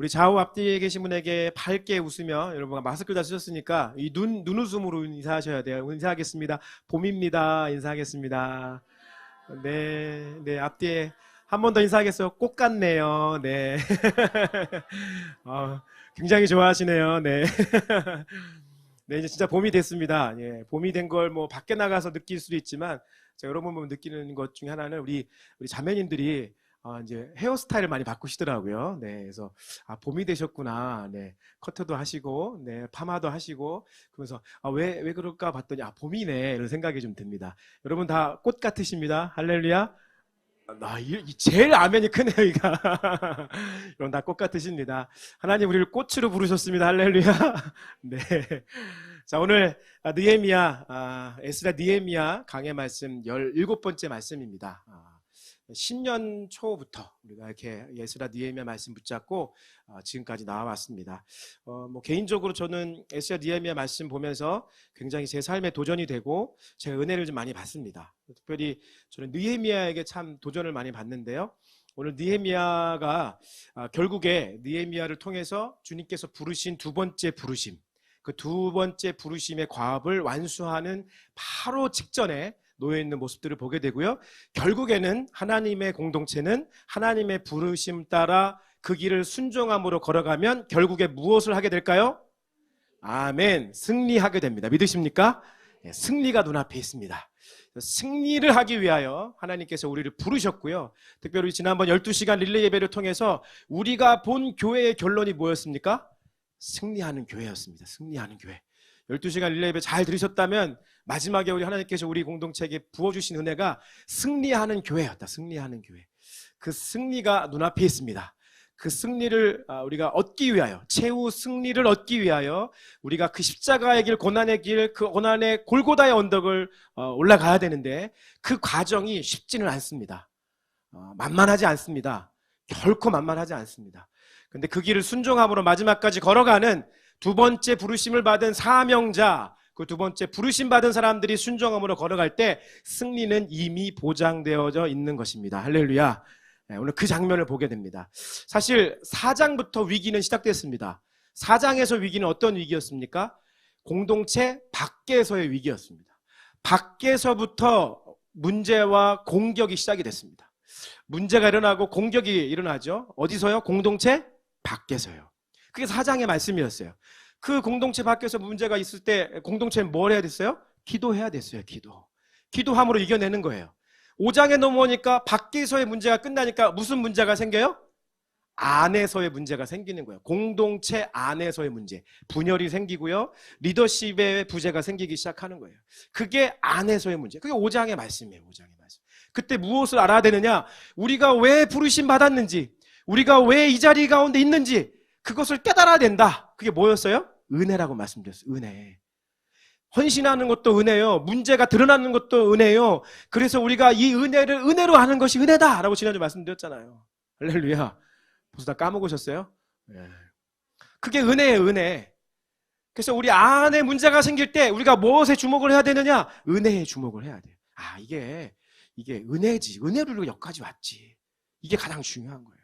우리 좌우 앞뒤에 계신 분에게 밝게 웃으며, 여러분 마스크를 다 쓰셨으니까 이 눈웃음으로 인사하셔야 돼요. 인사하겠습니다. 봄입니다. 인사하겠습니다. 네, 네, 앞뒤에 한 번 더 인사하겠어요. 꽃 같네요. 네. 굉장히 좋아하시네요. 네. 네, 이제 진짜 봄이 됐습니다. 예, 봄이 된 걸 뭐 밖에 나가서 느낄 수도 있지만, 제가 여러분 보면 느끼는 것 중에 하나는 우리 자매님들이 이제 헤어스타일을 많이 바꾸시더라고요. 네, 그래서 봄이 되셨구나. 네, 커트도 하시고, 네, 파마도 하시고, 그러면서 왜 그럴까 봤더니 봄이네 이런 생각이 좀 듭니다. 여러분 다 꽃 같으십니다. 할렐루야. 제일 아멘이 크네요, 이가. 여러분 다 꽃 같으십니다. 하나님 우리를 꽃으로 부르셨습니다. 할렐루야. 네. 자, 오늘 에스라 느헤미야 강해 말씀 17번째 말씀입니다. 신년 초부터 우리가 이렇게 에스라 느헤미야 말씀 붙잡고 지금까지 나와왔습니다. 뭐 개인적으로 저는 에스라 느헤미야 말씀 보면서 굉장히 제 삶에 도전이 되고 제가 은혜를 좀 많이 받습니다. 특별히 저는 느헤미야에게 참 도전을 많이 받는데요. 오늘 느헤미야가 결국에 느헤미야를 통해서 주님께서 부르신 두 번째 부르심, 그 두 번째 부르심의 과업을 완수하는 바로 직전에 놓여있는 모습들을 보게 되고요. 결국에는 하나님의 공동체는 하나님의 부르심 따라 그 길을 순종함으로 걸어가면 결국에 무엇을 하게 될까요? 아멘. 승리하게 됩니다. 믿으십니까? 네, 승리가 눈앞에 있습니다. 승리를 하기 위하여 하나님께서 우리를 부르셨고요. 특별히 지난번 12시간 릴레이 예배를 통해서 우리가 본 교회의 결론이 뭐였습니까? 승리하는 교회였습니다. 승리하는 교회. 12시간 릴레이 예배 잘 들으셨다면 마지막에 우리 하나님께서 우리 공동체에게 부어주신 은혜가 승리하는 교회였다. 승리하는 교회. 그 승리가 눈앞에 있습니다. 그 승리를 우리가 얻기 위하여, 최후 승리를 얻기 위하여 우리가 그 십자가의 길, 고난의 길, 그 고난의 골고다의 언덕을 올라가야 되는데 그 과정이 쉽지는 않습니다. 만만하지 않습니다. 결코 만만하지 않습니다. 근데 그 길을 순종함으로 마지막까지 걸어가는 두 번째 부르심을 받은 사명자, 그 두 번째 부르심 받은 사람들이 순종함으로 걸어갈 때 승리는 이미 보장되어져 있는 것입니다. 할렐루야. 네, 오늘 그 장면을 보게 됩니다. 사실 4장부터 위기는 시작됐습니다. 4장에서 위기는 어떤 위기였습니까? 공동체 밖에서의 위기였습니다. 밖에서부터 문제와 공격이 시작이 됐습니다. 문제가 일어나고 공격이 일어나죠. 어디서요? 공동체 밖에서요. 그게 4장의 말씀이었어요. 그 공동체 밖에서 문제가 있을 때 공동체는 뭘 해야 됐어요? 기도해야 됐어요. 기도함으로 이겨내는 거예요. 5장에 넘어오니까 밖에서의 문제가 끝나니까 무슨 문제가 생겨요? 안에서의 문제가 생기는 거예요. 공동체 안에서의 문제, 분열이 생기고요, 리더십의 부재가 생기기 시작하는 거예요. 그게 안에서의 문제. 그게 5장의 말씀이에요. 5장의 말씀. 그때 무엇을 알아야 되느냐? 우리가 왜 부르심 받았는지, 우리가 왜 이 자리 가운데 있는지 그것을 깨달아야 된다. 그게 뭐였어요? 은혜라고 말씀드렸어요. 은혜. 헌신하는 것도 은혜요. 문제가 드러나는 것도 은혜요. 그래서 우리가 이 은혜를 은혜로 하는 것이 은혜다라고 지난주 말씀드렸잖아요. 할렐루야. 벌써 다 까먹으셨어요? 네. 그게 은혜예요. 은혜. 그래서 우리 안에 문제가 생길 때 우리가 무엇에 주목을 해야 되느냐? 은혜에 주목을 해야 돼요. 이게 은혜지. 은혜로 우리가 여기까지 왔지. 이게 가장 중요한 거예요.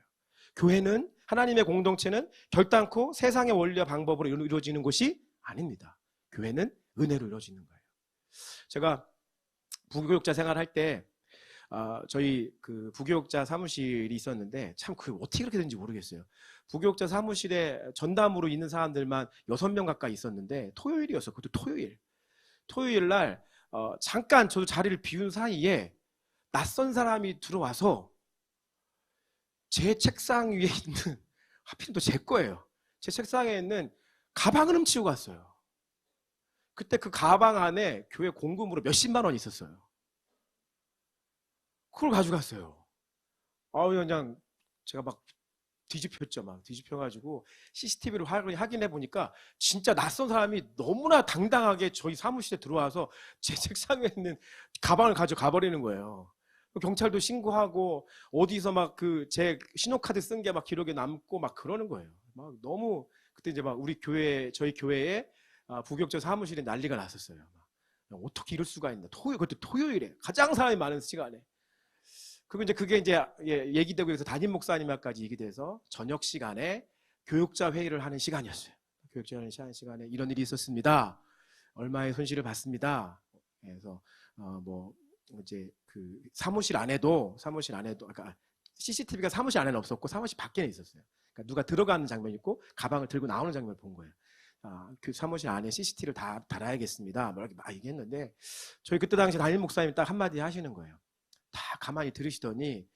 교회는, 하나님의 공동체는 결단코 세상의 원리와 방법으로 이루어지는 것이 아닙니다. 교회는 은혜로 이루어지는 거예요. 제가 부교육자 생활할 때 저희 그 부교육자 사무실이 있었는데 참 그 어떻게 그렇게 되는지 모르겠어요. 부교육자 사무실에 전담으로 있는 사람들만 6명 가까이 있었는데 토요일이었어요. 그것도 토요일 날 잠깐 저도 자리를 비운 사이에 낯선 사람이 들어와서 제 책상 위에 있는, 하필 또 제 거예요. 제 책상에 있는 가방을 훔치고 갔어요. 그때 그 가방 안에 교회 공금으로 몇십만 원 있었어요. 그걸 가져갔어요. 그냥 제가 막 뒤집혔죠. 막 뒤집혀가지고 CCTV를 확인해 보니까 진짜 낯선 사람이 너무나 당당하게 저희 사무실에 들어와서 제 책상에 있는 가방을 가져가 버리는 거예요. 경찰도 신고하고 어디서 막 그 제 신용카드 쓴 게 막 기록에 남고 막 그러는 거예요. 막 너무 그때 이제 막 우리 교회, 저희 교회에 부교육자 사무실에 난리가 났었어요. 막 어떻게 이럴 수가 있나? 그것도 토요일에 가장 사람이 많은 시간에. 그게 이제 얘기되고 해서 담임 목사님까지 얘기돼서 저녁 시간에 교육자 회의를 하는 시간이었어요. 교육자 회의를 하는 시간에 이런 일이 있었습니다. 얼마의 손실을 봤습니다. 그래서 뭐 이제 그 사무실 안에도 그러니까 CCTV가 사무실 안에는 없었고 사무실 밖에는 있었어요. 그러니까 누가 들어가는 장면이 있고 가방을 들고 나오는 장면을 본 거예요. 그 사무실 안에 CCTV를 다 달아야겠습니다. 뭐 이렇게 막 얘기했는데 저희 그때 당시 담임 목사님이 딱 한마디 하시는 거예요. 다 가만히 들으시더니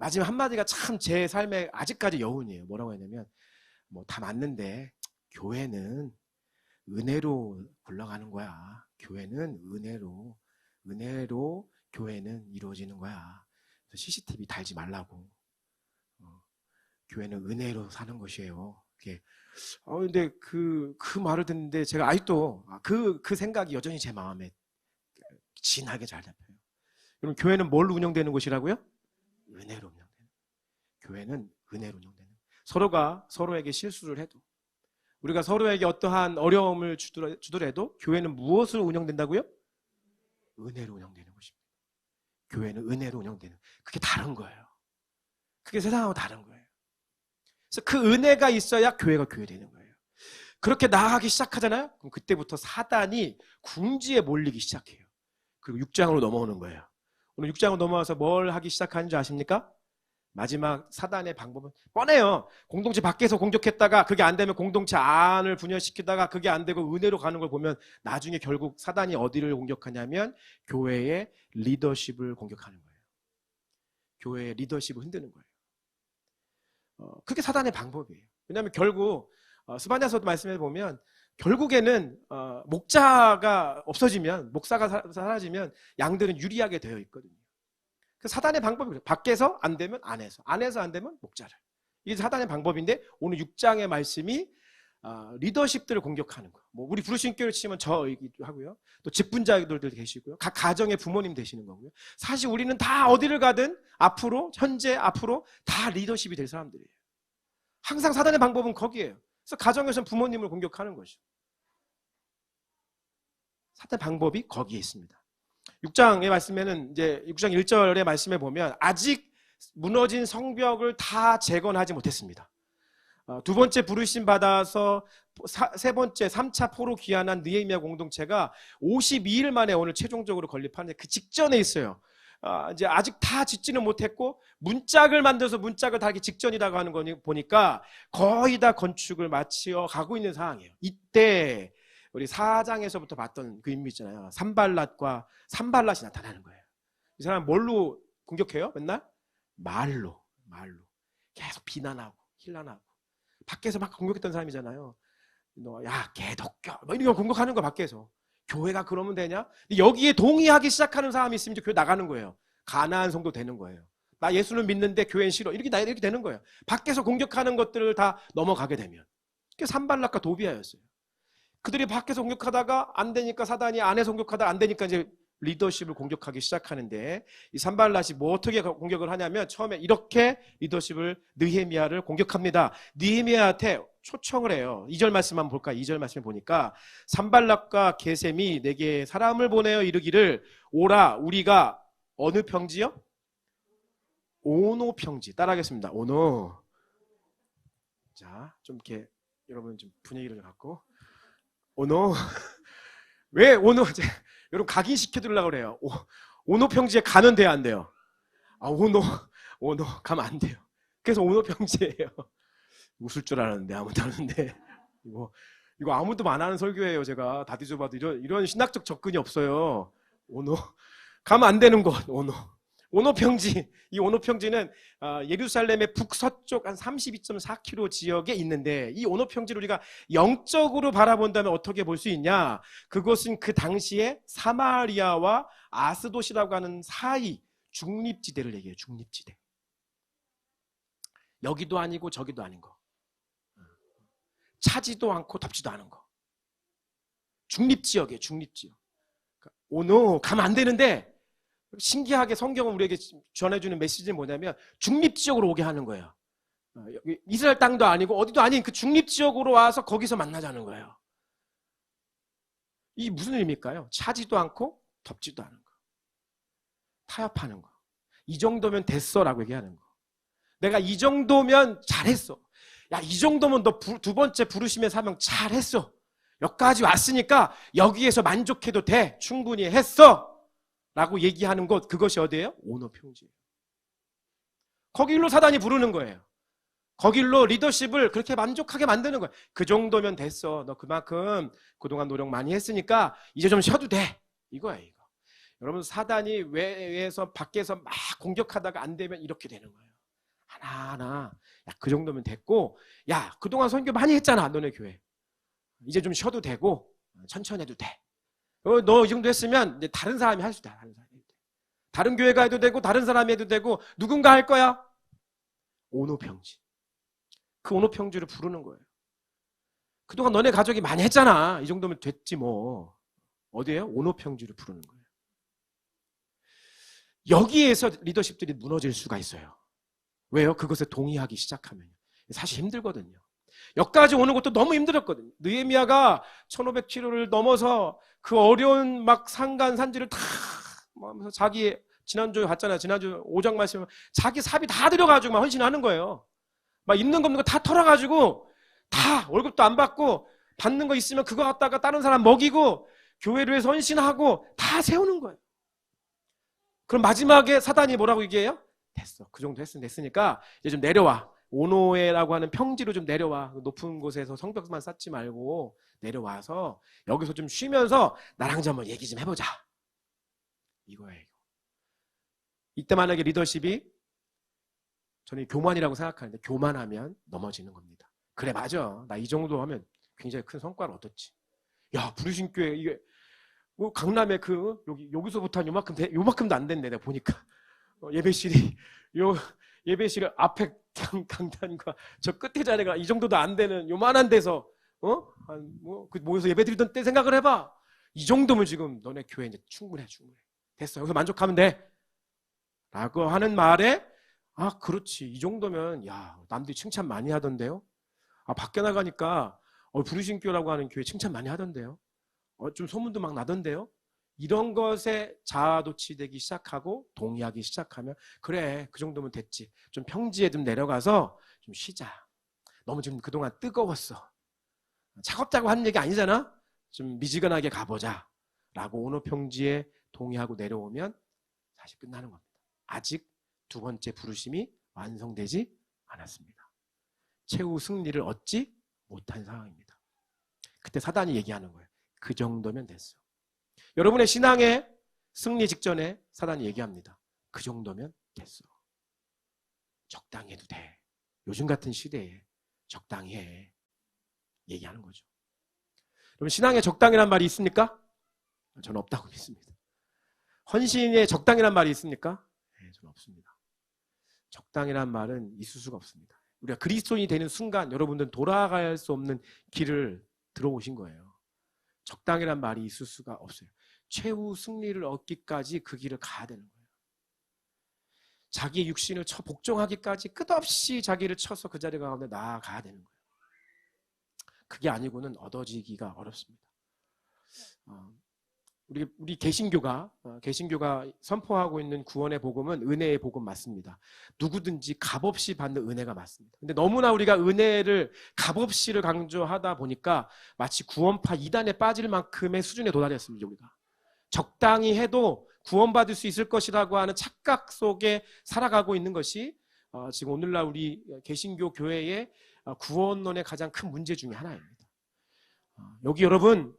마지막 한마디가 참 제 삶에 아직까지 여운이에요. 뭐라고 했냐면 뭐 다 맞는데 교회는 은혜로 굴러가는 거야. 교회는 은혜로 교회는 이루어지는 거야. 그래서 CCTV 달지 말라고. 교회는 은혜로 사는 것이에요. 근데 그 말을 듣는데 제가 아직도 그 생각이 여전히 제 마음에 진하게 잘 잡혀요. 그럼 교회는 뭘로 운영되는 곳이라고요? 은혜로 운영되는. 교회는 은혜로 운영되는. 서로가 서로에게 실수를 해도 우리가 서로에게 어떠한 어려움을 주더라도 교회는 무엇으로 운영된다고요? 은혜로 운영되는 것입니다. 교회는 은혜로 운영되는. 그게 다른 거예요. 그게 세상하고 다른 거예요. 그래서 그 은혜가 있어야 교회가 교회 되는 거예요. 그렇게 나아가기 시작하잖아요. 그럼 그때부터 사단이 궁지에 몰리기 시작해요. 그리고 6장으로 넘어오는 거예요. 오늘 6장으로 넘어와서 뭘 하기 시작하는 줄 아십니까? 마지막 사단의 방법은 뻔해요. 공동체 밖에서 공격했다가 그게 안 되면 공동체 안을 분열시키다가 그게 안 되고 은혜로 가는 걸 보면 나중에 결국 사단이 어디를 공격하냐면 교회의 리더십을 공격하는 거예요. 교회의 리더십을 흔드는 거예요. 그게 사단의 방법이에요. 왜냐하면 결국 스바냐서도 말씀해 보면 결국에는 목자가 없어지면 목사가 사라지면 양들은 유리하게 되어 있거든요. 그 사단의 방법이 밖에서 안 되면 안에서 안 되면 목자를. 이게 사단의 방법인데 오늘 6장의 말씀이 리더십들을 공격하는 거. 뭐 우리 부르신교를 치면 저이기도 하고요. 또 직분자들도 계시고요. 각 가정의 부모님 되시는 거고요. 사실 우리는 다 어디를 가든 현재 앞으로 다 리더십이 될 사람들이에요. 항상 사단의 방법은 거기에요. 그래서 가정에서는 부모님을 공격하는 거죠. 사단의 방법이 거기에 있습니다. 6장의 말씀에는 이제 6장 1절의 말씀에 보면 아직 무너진 성벽을 다 재건하지 못했습니다. 두 번째 부르심 받아서 세 번째 3차 포로 귀환한 느헤미야 공동체가 52일 만에 오늘 최종적으로 건립하는데 그 직전에 있어요. 이제 아직 다 짓지는 못했고 문짝을 만들어서 문짝을 달기 직전이라고 하는 거니 보니까 거의 다 건축을 마치어 가고 있는 상황이에요. 이때 우리 4장에서부터 봤던 그 인물 있잖아요. 산발랏이 나타나는 거예요. 이 사람 뭘로 공격해요? 맨날 말로 계속 비난하고 힐난하고 밖에서 막 공격했던 사람이잖아요. 너 야 개독교 뭐 이런 거 공격하는 거 밖에서. 교회가 그러면 되냐? 여기에 동의하기 시작하는 사람이 있으면 이제 교회 나가는 거예요. 가나안 성도 되는 거예요. 나 예수는 믿는데 교회는 싫어. 이렇게 되는 거예요. 밖에서 공격하는 것들을 다 넘어가게 되면. 그게 산발락과 도비아였어요. 그들이 밖에서 공격하다가 안 되니까 사단이 안에서 공격하다가 안 되니까 이제 리더십을 공격하기 시작하는데 이 산발랏이 뭐 어떻게 공격을 하냐면 처음에 이렇게 리더십을 느헤미야를 공격합니다. 느헤미야한테 초청을 해요. 2절 말씀만 볼까? 2절 말씀을 보니까 산발랏과 게셈이 내게 사람을 보내어 이르기를 오라 우리가 어느 평지요? 오노 평지. 따라하겠습니다. 오노. 자, 좀 이렇게 여러분 좀 분위기를 좀 갖고 오노. 왜 오노? 여러분 각인시켜드리려고 그래요. 오노 평지에 가면 돼요, 안 돼요? 오노 가면 안 돼요. 그래서 오노 평지예요. 웃을 줄 알았는데 아무도 안 하는데 이거 아무도 안 하는 설교예요. 제가 다 뒤져봐도 이런 신학적 접근이 없어요. 오노 가면 안 되는 곳 오노 평지. 이 오노 평지는 예루살렘의 북서쪽 한 32.4km 지역에 있는데 이 오노 평지를 우리가 영적으로 바라본다면 어떻게 볼 수 있냐? 그것은 그 당시에 사마리아와 아스돗이라고 하는 사이 중립지대를 얘기해요. 중립지대. 여기도 아니고 저기도 아닌 거. 차지도 않고 덥지도 않은 거. 중립지역이에요. 중립지역. 오노 가면 안 되는데 신기하게 성경은 우리에게 전해주는 메시지는 뭐냐면 중립지역으로 오게 하는 거예요. 이스라엘 땅도 아니고 어디도 아닌 그 중립지역으로 와서 거기서 만나자는 거예요. 이게 무슨 의미일까요? 차지도 않고 덥지도 않은 거. 타협하는 거. 이 정도면 됐어 라고 얘기하는 거. 내가 이 정도면 잘했어. 야, 이 정도면 너 두 번째 부르심의 사명 잘했어. 여기까지 왔으니까 여기에서 만족해도 돼. 충분히 했어. 라고 얘기하는 것, 그것이 어디예요? 오너평지예요. 거길로 사단이 부르는 거예요. 거길로 리더십을 그렇게 만족하게 만드는 거예요. 그 정도면 됐어. 너 그만큼 그동안 노력 많이 했으니까 이제 좀 쉬어도 돼. 이거야, 이거. 여러분, 사단이 외에서 밖에서 막 공격하다가 안 되면 이렇게 되는 거예요. 하나하나. 야, 그 정도면 됐고, 야, 그동안 선교 많이 했잖아, 너네 교회. 이제 좀 쉬어도 되고, 천천히 해도 돼. 너 이 정도 했으면 이제 다른 사람이 할 수 있다. 다른 사람이 해도 돼. 다른 교회가 해도 되고, 다른 사람이 해도 되고, 누군가 할 거야. 오노평지. 그 오노평지를 부르는 거예요. 그동안 너네 가족이 많이 했잖아. 이 정도면 됐지 뭐. 어디예요? 오노평지를 부르는 거예요. 여기에서 리더십들이 무너질 수가 있어요. 왜요? 그것에 동의하기 시작하면. 사실 힘들거든요. 여기까지 오는 것도 너무 힘들었거든요. 느헤미야가 1500km를 넘어서 그 어려운 막 산간 산지를 다 하면서 자기 지난주에 봤잖아요. 지난주 5장 말씀 자기 사비 다 들여가지고 막 헌신하는 거예요. 막 있는 거 없는 거 다 털어가지고 다 월급도 안 받고 받는 거 있으면 그거 갖다가 다른 사람 먹이고 교회를 위해서 헌신하고 다 세우는 거예요. 그럼 마지막에 사단이 뭐라고 얘기해요? 됐어. 그 정도 됐으니까 이제 좀 내려와. 오노에라고 하는 평지로 좀 내려와. 높은 곳에서 성벽만 쌓지 말고 내려와서 여기서 좀 쉬면서 나랑 좀 한번 얘기 좀 해보자. 이거예요. 이때 만약에 리더십이 저는 교만이라고 생각하는데 교만하면 넘어지는 겁니다. 그래, 맞아. 나 이 정도 하면 굉장히 큰 성과를 얻었지. 야, 부르신 교회 이게 강남에 여기서부터 한 요만큼도 안 됐네. 내가 보니까 예배실이 예배실 앞에 강단과 저 끝에 자리가 이 정도도 안 되는 요만한 데서 모여서 예배 드리던 때 생각을 해봐. 이 정도면 지금 너네 교회 이제 충분해. 됐어. 여기서 만족하면 돼. 라고 하는 말에 아, 그렇지. 이 정도면 야, 남들이 칭찬 많이 하던데요. 아, 밖에 나가니까 부르신교라고 하는 교회 칭찬 많이 하던데요. 좀 소문도 막 나던데요. 이런 것에 자아도취되기 시작하고 동의하기 시작하면 그래, 그 정도면 됐지. 좀 평지에 좀 내려가서 좀 쉬자. 너무 지금 그동안 뜨거웠어. 차갑다고 하는 얘기 아니잖아. 좀 미지근하게 가보자. 라고 오노평지에 동의하고 내려오면 사실 끝나는 겁니다. 아직 두 번째 부르심이 완성되지 않았습니다. 최후 승리를 얻지 못한 상황입니다. 그때 사단이 얘기하는 거예요. 그 정도면 됐어. 여러분의 신앙의 승리 직전에 사단이 얘기합니다. 그 정도면 됐어. 적당히 해도 돼. 요즘 같은 시대에 적당히 해. 얘기하는 거죠. 여러분, 신앙에 적당이란 말이 있습니까? 저는 없다고 믿습니다. 헌신에 적당이란 말이 있습니까? 네, 저는 없습니다. 적당이란 말은 있을 수가 없습니다. 우리가 그리스도인이 되는 순간 여러분들은 돌아갈 수 없는 길을 들어오신 거예요. 적당이란 말이 있을 수가 없어요. 최후 승리를 얻기까지 그 길을 가야 되는 거예요. 자기의 육신을 복종하기까지 끝없이 자기를 쳐서 그 자리 가운데 나아가야 되는 거예요. 그게 아니고는 얻어지기가 어렵습니다. 우리 개신교가 선포하고 있는 구원의 복음은 은혜의 복음 맞습니다. 누구든지 값없이 받는 은혜가 맞습니다. 근데 너무나 우리가 은혜를 값없이를 강조하다 보니까 마치 구원파 2단에 빠질 만큼의 수준에 도달했습니다. 우리가 적당히 해도 구원받을 수 있을 것이라고 하는 착각 속에 살아가고 있는 것이 지금 오늘날 우리 개신교 교회의 구원론의 가장 큰 문제 중에 하나입니다. 여기 여러분,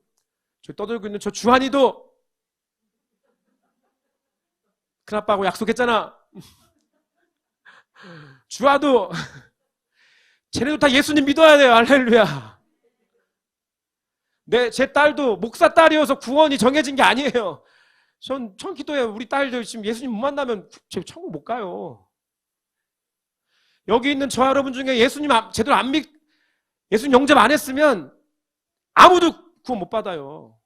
저 떠들고 있는 저 주한이도 큰아빠하고 약속했잖아. 주아도 쟤네도 다 예수님 믿어야 돼요. 할렐루야. 제 딸도 목사 딸이어서 구원이 정해진 게 아니에요. 전 기도해요. 우리 딸들 지금 예수님 못 만나면 천국 못 가요. 여기 있는 저 여러분 중에 예수님 제대로 예수님 영접 안 했으면 아무도 구원 못 받아요.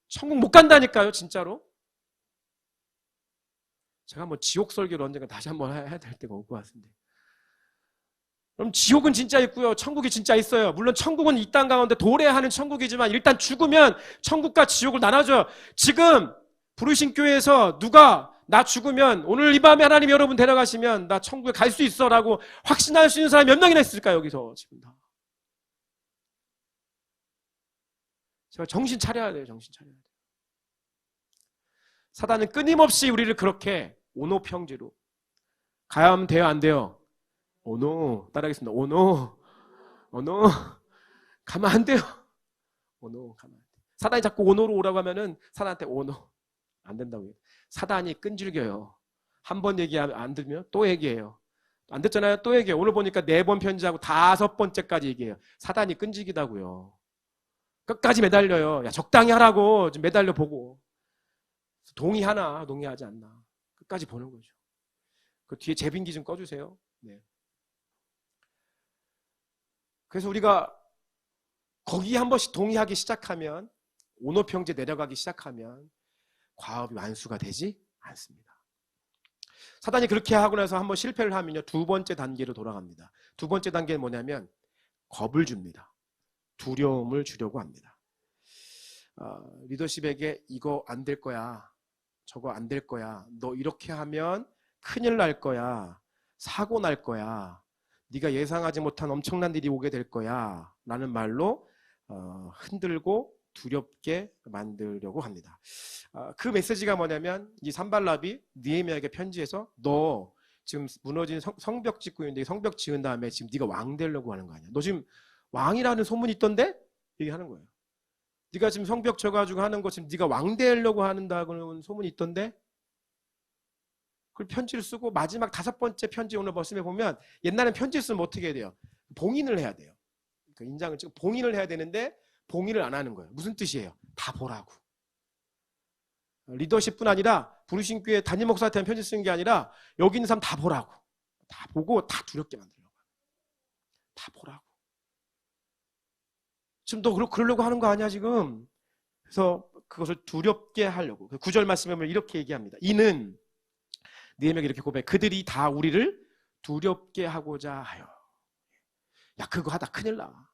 천국 못 간다니까요, 진짜로. 제가 한번 지옥 설교를 언젠가 다시 한번 해야 될 때가 올 것 같은데. 그럼 지옥은 진짜 있고요, 천국이 진짜 있어요. 물론 천국은 이 땅 가운데 도래하는 천국이지만 일단 죽으면 천국과 지옥을 나눠줘요. 지금 부르신 교회에서 누가 나 죽으면 오늘 이 밤에 하나님 여러분 데려가시면 나 천국에 갈 수 있어 라고 확신할 수 있는 사람이 몇 명이나 있을까 여기서 지금 다. 제가 정신 차려야 돼요. 정신 차려야 돼요. 사단은 끊임없이 우리를 그렇게 오노평지로 가야 돼요 안 돼요? 오노 따라하겠습니다. 오노 가면 안 돼요. 오노 가면 안 돼요. 사단이 자꾸 오노로 오라고 하면은 사단한테 오노 안 된다고요. 사단이 끈질겨요. 한 번 얘기하면 안 들으면 또 얘기해요. 안 됐잖아요. 또 얘기해요. 오늘 보니까 4번 편지하고 5번째까지 얘기해요. 사단이 끈질기다고요. 끝까지 매달려요. 야 적당히 하라고 좀 매달려 보고 동의하나 동의하지 않나 끝까지 보는 거죠. 그 뒤에 재빙기 좀 꺼주세요. 네. 그래서 우리가 거기에 한 번씩 동의하기 시작하면 오노평제 내려가기 시작하면 과업이 완수가 되지 않습니다. 사단이 그렇게 하고 나서 한번 실패를 하면요 2번째 단계로 돌아갑니다. 2번째 단계는 뭐냐면 겁을 줍니다. 두려움을 주려고 합니다. 리더십에게 이거 안 될 거야, 저거 안 될 거야, 너 이렇게 하면 큰일 날 거야, 사고 날 거야, 네가 예상하지 못한 엄청난 일이 오게 될 거야 라는 말로 흔들고 두렵게 만들려고 합니다. 그 메시지가 뭐냐면 이 산발랍이 느헤미야에게 편지해서 너 지금 무너진 성벽 짓고 있는데 성벽 지은 다음에 지금 네가 왕 되려고 하는 거 아니야. 너 지금 왕이라는 소문이 있던데? 얘기하는 거예요. 네가 지금 성벽 쳐가지고 하는 거 지금 네가 왕 되려고 한다고는 소문이 있던데? 그 편지를 쓰고 마지막 5번째 편지 오늘 말씀해 보면 옛날엔 편지 쓰면 어떻게 해야 돼요? 봉인을 해야 돼요. 그 인장을 찍고 봉인을 해야 되는데 봉인을 안 하는 거예요. 무슨 뜻이에요? 다 보라고. 리더십뿐 아니라 부르신 교회 담임 목사한테 편지 쓰는 게 아니라 여기 있는 사람 다 보라고. 다 보고 다 두렵게 만들려고. 다 보라고. 지금 너 그러려고 하는 거 아니야 지금? 그래서 그것을 두렵게 하려고. 9절 말씀에 보면 이렇게 얘기합니다. 이는 느헤미야가 이렇게 고백. 그들이 다 우리를 두렵게 하고자 하여. 야 그거 하다 큰일 나.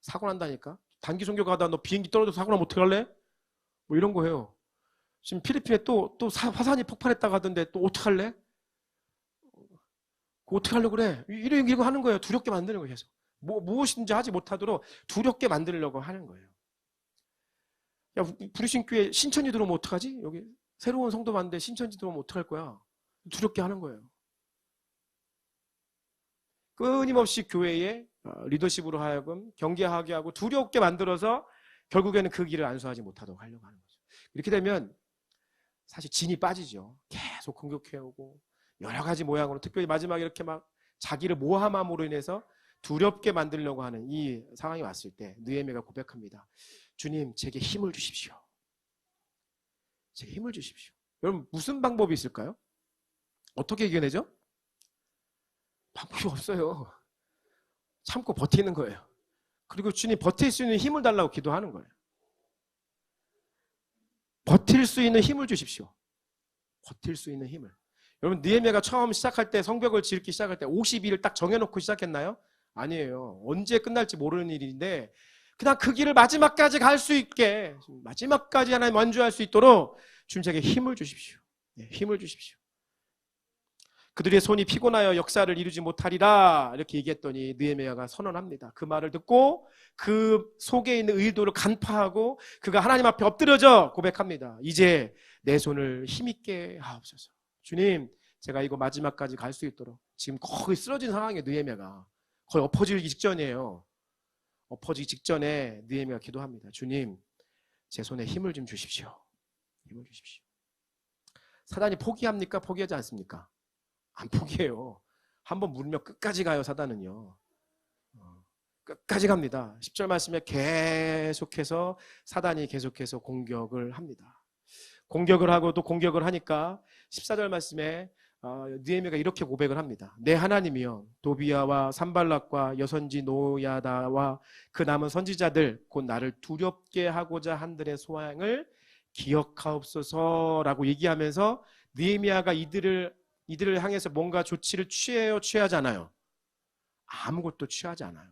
사고 난다니까. 단기 종교 가다 너 비행기 떨어져서 사고 나면 어떡할래? 뭐 이런 거예요. 지금 필리핀에 또 화산이 폭발했다고 하던데 또 어떡할래? 어떻게 하려고 그래? 이거 하는 거예요. 두렵게 만드는 거예요. 계속. 무엇인지 하지 못하도록 두렵게 만들려고 하는 거예요. 야, 부르신 교회 신천지 들어오면 어떡하지? 여기 새로운 성도 봤는데 신천지 들어오면 어떡할 거야? 두렵게 하는 거예요. 끊임없이 교회에 리더십으로 하여금 경계하게 하고 두렵게 만들어서 결국에는 그 길을 안수하지 못하도록 하려고 하는 거죠. 이렇게 되면 사실 진이 빠지죠. 계속 공격해오고 여러 가지 모양으로 특별히 마지막에 이렇게 막 자기를 모함함으로 인해서 두렵게 만들려고 하는 이 상황이 왔을 때 느헤미야가 고백합니다. 주님 제게 힘을 주십시오. 제게 힘을 주십시오. 여러분 무슨 방법이 있을까요? 어떻게 이겨내죠? 방법이 없어요. 참고 버티는 거예요. 그리고 주님 버틸 수 있는 힘을 달라고 기도하는 거예요. 버틸 수 있는 힘을 주십시오. 버틸 수 있는 힘을. 여러분 느헤미야가 처음 시작할 때 성벽을 짓기 시작할 때 50일을 딱 정해놓고 시작했나요? 아니에요. 언제 끝날지 모르는 일인데 그냥 그 길을 마지막까지 갈 수 있게 마지막까지 하나님 완주할 수 있도록 주님 제게 힘을 주십시오. 네, 힘을 주십시오. 그들의 손이 피곤하여 역사를 이루지 못하리라 이렇게 얘기했더니 느헤미야가 선언합니다. 그 말을 듣고 그 속에 있는 의도를 간파하고 그가 하나님 앞에 엎드려져 고백합니다. 이제 내 손을 힘있게 하옵소서. 주님 제가 이거 마지막까지 갈 수 있도록 지금 거의 쓰러진 상황에 느헤미야가 거의 엎어지기 직전이에요. 엎어지기 직전에 느헤미야가 기도합니다. 주님 제 손에 힘을 좀 주십시오. 힘을 주십시오. 사단이 포기합니까? 포기하지 않습니까? 안 포기해요. 한번 물면 끝까지 가요. 사단은요. 끝까지 갑니다. 10절 말씀에 계속해서 사단이 계속해서 공격을 합니다. 공격을 하고 또 공격을 하니까 14절 말씀에 느헤미야가 이렇게 고백을 합니다. 내 하나님이여 도비야와 산발락과 여선지 노야다와 그 남은 선지자들 곧 나를 두렵게 하고자 한들의 소망을 기억하옵소서라고 얘기하면서 느헤미야가 이들을 향해서 뭔가 조치를 취해요? 취하지 않아요? 아무것도 취하지 않아요.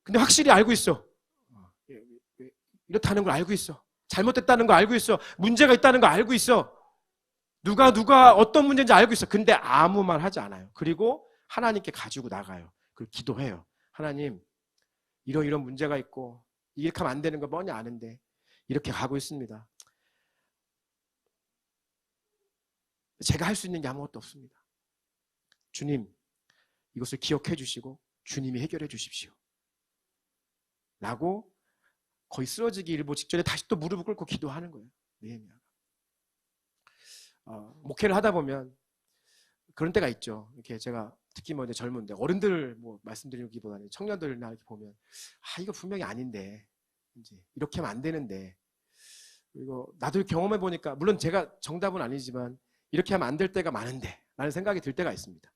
근데 확실히 알고 있어. 이렇다는 걸 알고 있어. 잘못됐다는 거 알고 있어. 문제가 있다는 거 알고 있어. 누가 어떤 문제인지 알고 있어. 근데 아무 말 하지 않아요. 그리고 하나님께 가지고 나가요. 그리고 기도해요. 하나님, 이런 문제가 있고 이렇게 하면 안 되는 거 뻔히 아는데 이렇게 가고 있습니다. 제가 할 수 있는 게 아무것도 없습니다. 주님, 이것을 기억해 주시고 주님이 해결해 주십시오. 라고 거의 쓰러지기 일보 직전에 다시 또 무릎을 꿇고 기도하는 거예요. 느헤미야가. 목회를 하다 보면 그런 때가 있죠. 이렇게 제가 특히 뭐 이제 젊은데 어른들 뭐 말씀드리기보다는 청년들이나 이렇게 보면 이거 분명히 아닌데 이제 이렇게 하면 안 되는데, 그리고 나도 경험해 보니까 물론 제가 정답은 아니지만 이렇게 하면 안 될 때가 많은데 라는 생각이 들 때가 있습니다.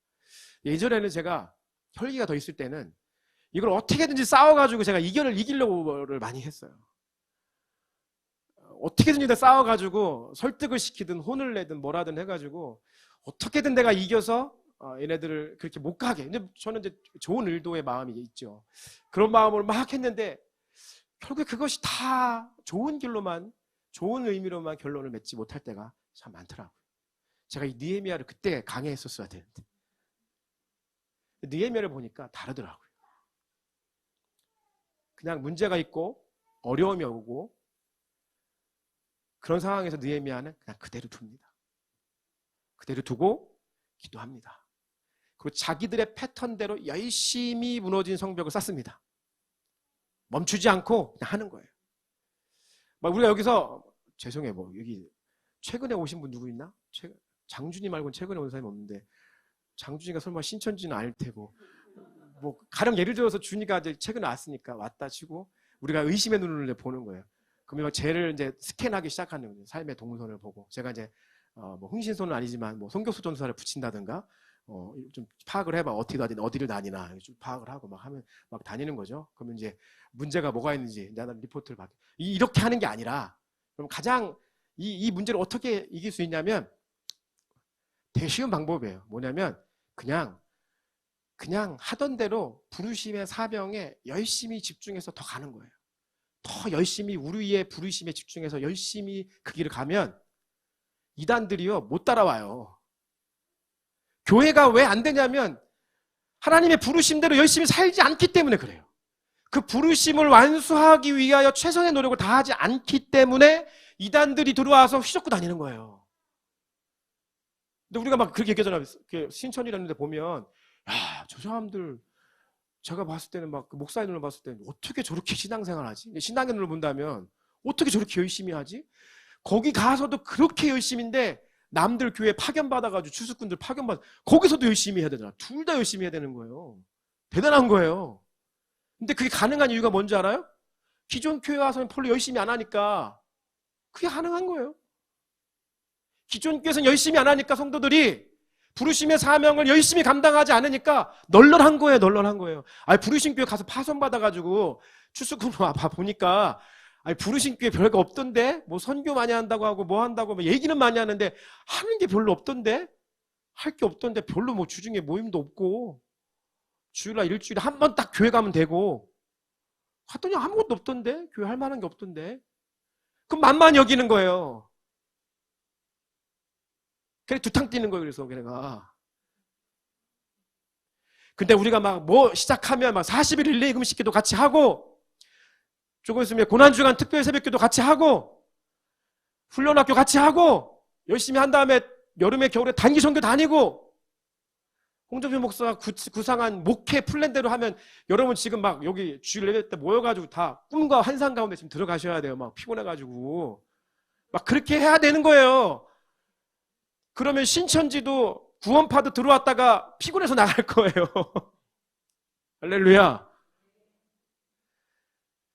예전에는 제가 혈기가 더 있을 때는 이걸 어떻게든지 싸워가지고 제가 이기려고를 많이 했어요. 어떻게든지 싸워가지고 설득을 시키든 혼을 내든 뭐라든 해가지고 어떻게든 내가 이겨서 얘네들을 그렇게 못 가게. 근데 저는 이제 좋은 의도의 마음이 있죠. 그런 마음으로 막 했는데 결국에 그것이 다 좋은 길로만, 좋은 의미로만 결론을 맺지 못할 때가 참 많더라고요. 제가 이 느헤미야를 그때 강해했었어야 되는데 느헤미야를 보니까 다르더라고요. 그냥 문제가 있고 어려움이 오고 그런 상황에서 느헤미야는 그냥 그대로 둡니다. 그대로 두고 기도합니다. 그리고 자기들의 패턴대로 열심히 무너진 성벽을 쌓습니다. 멈추지 않고 그냥 하는 거예요. 막 우리가 여기서 죄송해요, 뭐 여기 최근에 오신 분 누구 있나? 장준이 말고는 최근에 온 사람이 없는데 장준이가 설마 신천지는 아닐 테고, 뭐 가령 예를 들어서 준이가 이제 최근에 왔으니까 왔다 치고 우리가 의심의 눈을 보는 거예요. 그러면 쟤를 이제 스캔하기 시작하는 거예요. 삶의 동선을 보고 제가 이제 뭐 흥신소는 아니지만 뭐 성교수 전도사를 붙인다든가 좀 파악을 해봐. 어디를 다니나 좀 파악을 하고 막 하면 막 다니는 거죠. 그러면 이제 문제가 뭐가 있는지 내가 리포트를 받게. 이렇게 하는 게 아니라, 그럼 가장 이 문제를 어떻게 이길 수 있냐면 되게 쉬운 방법이에요. 뭐냐면 그냥 하던 대로 부르심의 사명에 열심히 집중해서 더 가는 거예요. 더 열심히 우리의 부르심에 집중해서 열심히 그 길을 가면 이단들이요 못 따라와요. 교회가 왜 안 되냐면 하나님의 부르심대로 열심히 살지 않기 때문에 그래요. 그 부르심을 완수하기 위하여 최선의 노력을 다하지 않기 때문에 이단들이 들어와서 휘젓고 다니는 거예요. 근데 우리가 막 그렇게 얘기하잖아요. 신천이라는 데 보면 저 사람들 제가 봤을 때는 막 그 목사의 눈을 봤을 때는 어떻게 저렇게 신앙생활 하지? 신앙의 눈을 본다면 어떻게 저렇게 열심히 하지? 거기 가서도 그렇게 열심인데 남들 교회 파견받아가지고 추수꾼들 파견받아 거기서도 열심히 해야 되잖아. 둘 다 열심히 해야 되는 거예요. 대단한 거예요. 근데 그게 가능한 이유가 뭔지 알아요? 기존 교회 와서는 별로 열심히 안 하니까 그게 가능한 거예요. 기존 교회에서는 열심히 안 하니까 성도들이 부르심의 사명을 열심히 감당하지 않으니까 널널한 거예요. 널널한 거예요. 부르심 교회 가서 파송받아가지고 추수꾼 와봐 보니까 부르심 교회 별거 없던데 뭐 선교 많이 한다고 하고 뭐 한다고 뭐 얘기는 많이 하는데 하는 게 별로 없던데, 할 게 없던데, 별로 뭐 주중에 모임도 없고 주일날 일주일에 한 번 딱 교회 가면 되고 갔더니 아무것도 없던데, 교회 할 만한 게 없던데. 그럼 만만히 여기는 거예요. 그래 두탕 뛰는 거예요. 그래서 걔네가. 근데 우리가 막 뭐 시작하면 막 40일 릴레이 금식기도 같이 하고 조금 있으면 고난주간 특별 새벽기도 같이 하고 훈련학교 같이 하고 열심히 한 다음에 여름에 겨울에 단기 선교 다니고 홍정표 목사가 구상한 목회 플랜대로 하면 여러분 지금 막 여기 주일 예배 때 모여가지고 다 꿈과 환상 가운데 지금 들어가셔야 돼요. 막 피곤해가지고 막 그렇게 해야 되는 거예요. 그러면 신천지도 구원파도 들어왔다가 피곤해서 나갈 거예요. 할렐루야.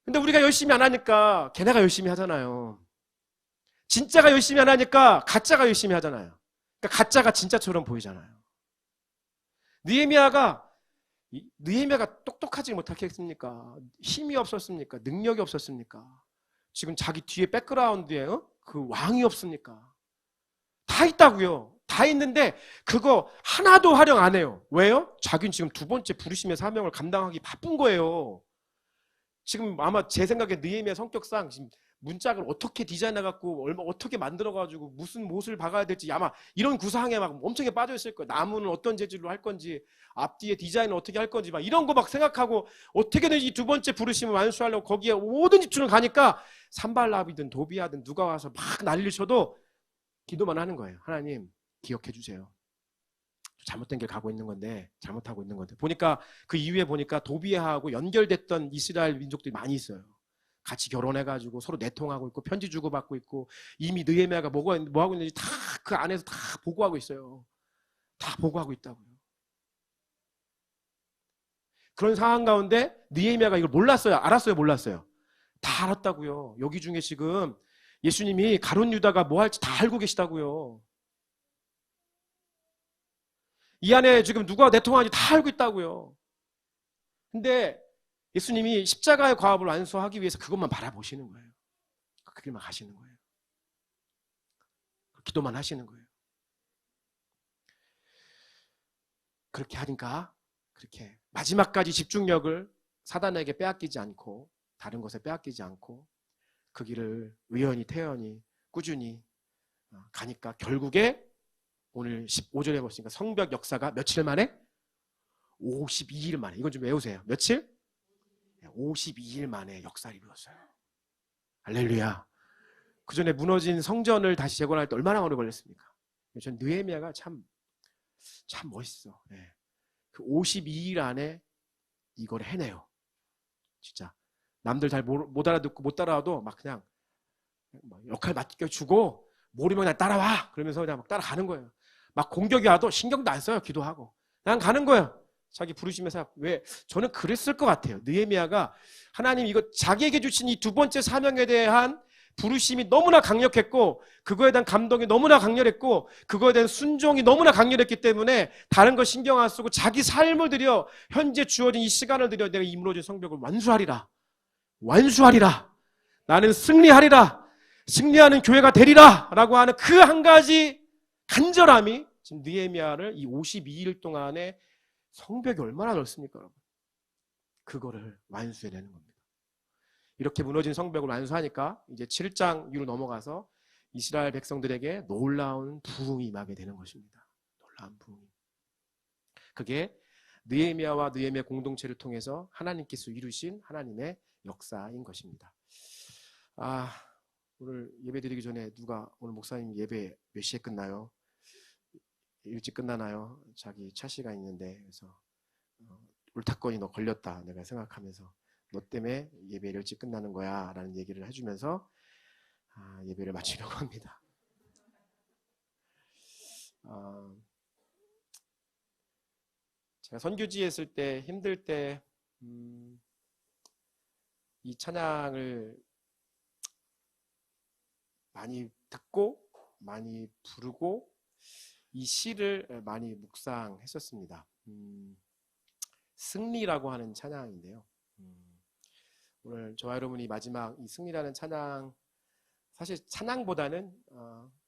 근데 우리가 열심히 안 하니까 걔네가 열심히 하잖아요. 진짜가 열심히 안 하니까 가짜가 열심히 하잖아요. 그러니까 가짜가 진짜처럼 보이잖아요. 느헤미야가 똑똑하지 못하겠습니까? 힘이 없었습니까? 능력이 없었습니까? 지금 자기 뒤에 백그라운드에 그 왕이 없습니까? 다 있다고요. 다 있는데 그거 하나도 활용 안 해요. 왜요? 자기는 지금 두 번째 부르심의 사명을 감당하기 바쁜 거예요. 지금 아마 제 생각에 느헤미야 성격상 지금 문짝을 어떻게 디자인해갖고 어떻게 만들어가지고 무슨 못을 박아야 될지 아마 이런 구상에 막 엄청나게 빠져있을 거예요. 나무는 어떤 재질로 할 건지, 앞뒤에 디자인을 어떻게 할 건지 막 이런 거 막 생각하고 어떻게든 이 두 번째 부르심을 완수하려고 거기에 모든 집중을 가니까 산발랍이든 도비아든 누가 와서 막 난리를 쳐도 기도만 하는 거예요. 하나님 기억해 주세요. 잘못된 길 가고 있는 건데, 잘못하고 있는 건데. 보니까 그 이후에 보니까 도비아하고 연결됐던 이스라엘 민족들이 많이 있어요. 같이 결혼해가지고 서로 내통하고 있고 편지 주고받고 있고 이미 느헤미야가 뭐 하고 있는지 다 그 안에서 다 보고하고 있어요. 다 보고하고 있다고요. 그런 상황 가운데 느헤미야가 이걸 몰랐어요? 알았어요? 몰랐어요? 다 알았다고요. 여기 중에 지금 예수님이 가룟 유다가 뭐 할지 다 알고 계시다고요. 이 안에 지금 누가 내통하는지 다 알고 있다고요. 근데 예수님이 십자가의 과업을 완수하기 위해서 그것만 바라보시는 거예요. 그 길만 가시는 거예요. 기도만 하시는 거예요. 그렇게 하니까 그렇게 마지막까지 집중력을 사단에게 빼앗기지 않고 다른 것에 빼앗기지 않고 그 길을 의연히 태연히 꾸준히 가니까 결국에 오늘 15절에 보시니까 성벽 역사가 며칠 만에? 52일 만에. 이건 좀 외우세요. 며칠? 52일 만에 역사를 이루었어요. 할렐루야. 그 전에 무너진 성전을 다시 재건할 때 얼마나 오래 걸렸습니까? 전 느헤미야가 참 멋있어. 네. 그 52일 안에 이걸 해내요. 진짜 남들 잘 못 알아듣고 못 따라와도 막 그냥 역할 맡겨주고 모르면 그냥 따라와 그러면서 그냥 막 따라가는 거예요. 막 공격이 와도 신경도 안 써요. 기도하고 그냥 가는 거예요. 자기 부르시면서. 왜? 저는 그랬을 것 같아요. 느헤미야가 하나님 이거 자기에게 주신 이 두 번째 사명에 대한 부르심이 너무나 강력했고 그거에 대한 감동이 너무나 강렬했고 그거에 대한 순종이 너무나 강렬했기 때문에 다른 거 신경 안 쓰고 자기 삶을 들여 현재 주어진 이 시간을 들여 내가 이 무너진 성벽을 완수하리라. 나는 승리하리라. 승리하는 교회가 되리라 라고 하는 그 한 가지 간절함이 지금 느헤미야를 이 52일 동안에 성벽이 얼마나 넓습니까, 여러분? 그거를 완수해내는 겁니다. 이렇게 무너진 성벽을 완수하니까 이제 7장 위로 넘어가서 이스라엘 백성들에게 놀라운 부흥이 임하게 되는 것입니다. 놀라운 부흥. 그게 느헤미야와 느헤미야 공동체를 통해서 하나님께서 이루신 하나님의 역사인 것입니다. 오늘 예배 드리기 전에 누가 오늘 목사님 예배 몇 시에 끝나요? 일찍 끝나나요? 자기 차 시간 있는데 그래서 울타건이 너 걸렸다 내가 생각하면서 너 때문에 예배 일찍 끝나는 거야 라는 얘기를 해주면서 예배를 마치려고 합니다. 제가 선교지에 있을 때 힘들 때 이 찬양을 많이 듣고 많이 부르고 이 시를 많이 묵상했었습니다. 승리라고 하는 찬양인데요. 오늘 저와 여러분이 마지막 이 승리라는 찬양, 사실 찬양보다는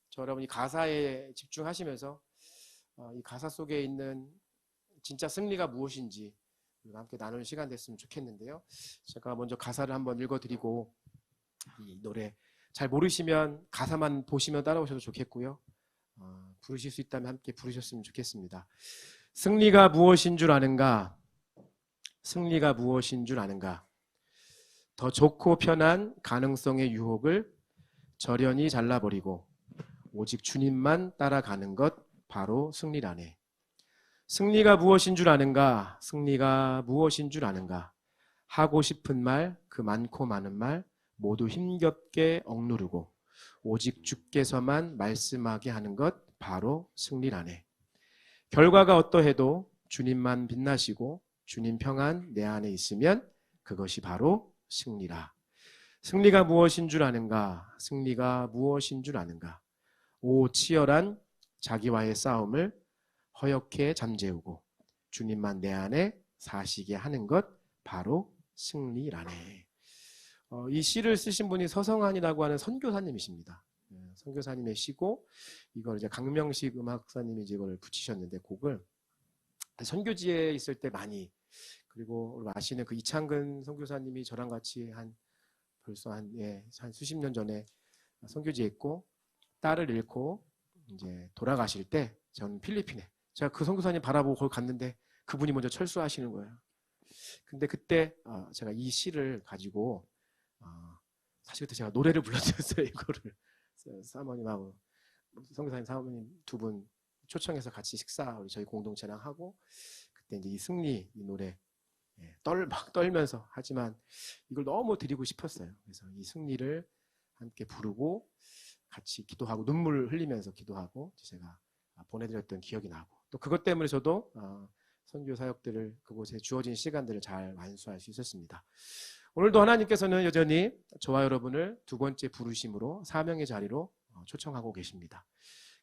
저 여러분이 가사에 집중하시면서 이 가사 속에 있는 진짜 승리가 무엇인지 함께 나누는 시간 됐으면 좋겠는데요. 제가 먼저 가사를 한번 읽어드리고 이 노래 잘 모르시면 가사만 보시면 따라오셔도 좋겠고요. 부르실 수 있다면 함께 부르셨으면 좋겠습니다. 승리가 무엇인 줄 아는가? 승리가 무엇인 줄 아는가? 더 좋고 편한 가능성의 유혹을 저련히 잘라버리고 오직 주님만 따라가는 것 바로 승리라네. 승리가 무엇인 줄 아는가? 승리가 무엇인 줄 아는가? 하고 싶은 말, 그 많고 많은 말 모두 힘겹게 억누르고 오직 주께서만 말씀하게 하는 것 바로 승리라네. 결과가 어떠해도 주님만 빛나시고 주님 평안 내 안에 있으면 그것이 바로 승리라. 승리가 무엇인 줄 아는가? 승리가 무엇인 줄 아는가? 오 치열한 자기와의 싸움을 허옇게 잠재우고 주님만 내 안에 사시게 하는 것 바로 승리라네. 이 시를 쓰신 분이 서성한이라고 하는 선교사님이십니다. 선교사님의 시고 이걸 이제 강명식 음악사님이 이걸 붙이셨는데 곡을 선교지에 있을 때 많이, 그리고 아시는 그 이창근 선교사님이 저랑 같이 한 벌써 한 수십 년 전에 선교지에 있고 딸을 잃고 이제 돌아가실 때 저는 필리핀에 제가 그 선교사님 바라보고 거기 갔는데 그분이 먼저 철수하시는 거예요. 근데 그때 제가 이 시를 가지고 사실 그때 제가 노래를 불러드렸어요. 이거를 사모님하고 선교사님 사모님 두 분 초청해서 같이 식사 우리 저희 공동체랑 하고 그때 이제 이 승리 이 노래 막 떨면서 하지만 이걸 너무 드리고 싶었어요. 그래서 이 승리를 함께 부르고 같이 기도하고 눈물 흘리면서 기도하고 제가 보내드렸던 기억이 나고 또 그것 때문에 저도 선교 사역들을 그곳에 주어진 시간들을 잘 완수할 수 있었습니다. 오늘도 하나님께서는 여전히 저와 여러분을 두 번째 부르심으로 사명의 자리로 초청하고 계십니다.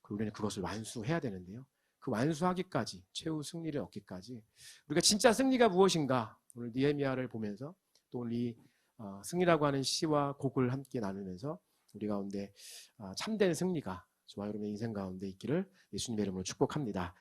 그리고 우리는 그것을 완수해야 되는데요. 그 완수하기까지 최후 승리를 얻기까지 우리가 진짜 승리가 무엇인가 오늘 느헤미야를 보면서 또 오늘 이 승리라고 하는 시와 곡을 함께 나누면서 우리 가운데 참된 승리가 저와 여러분의 인생 가운데 있기를 예수님의 이름으로 축복합니다.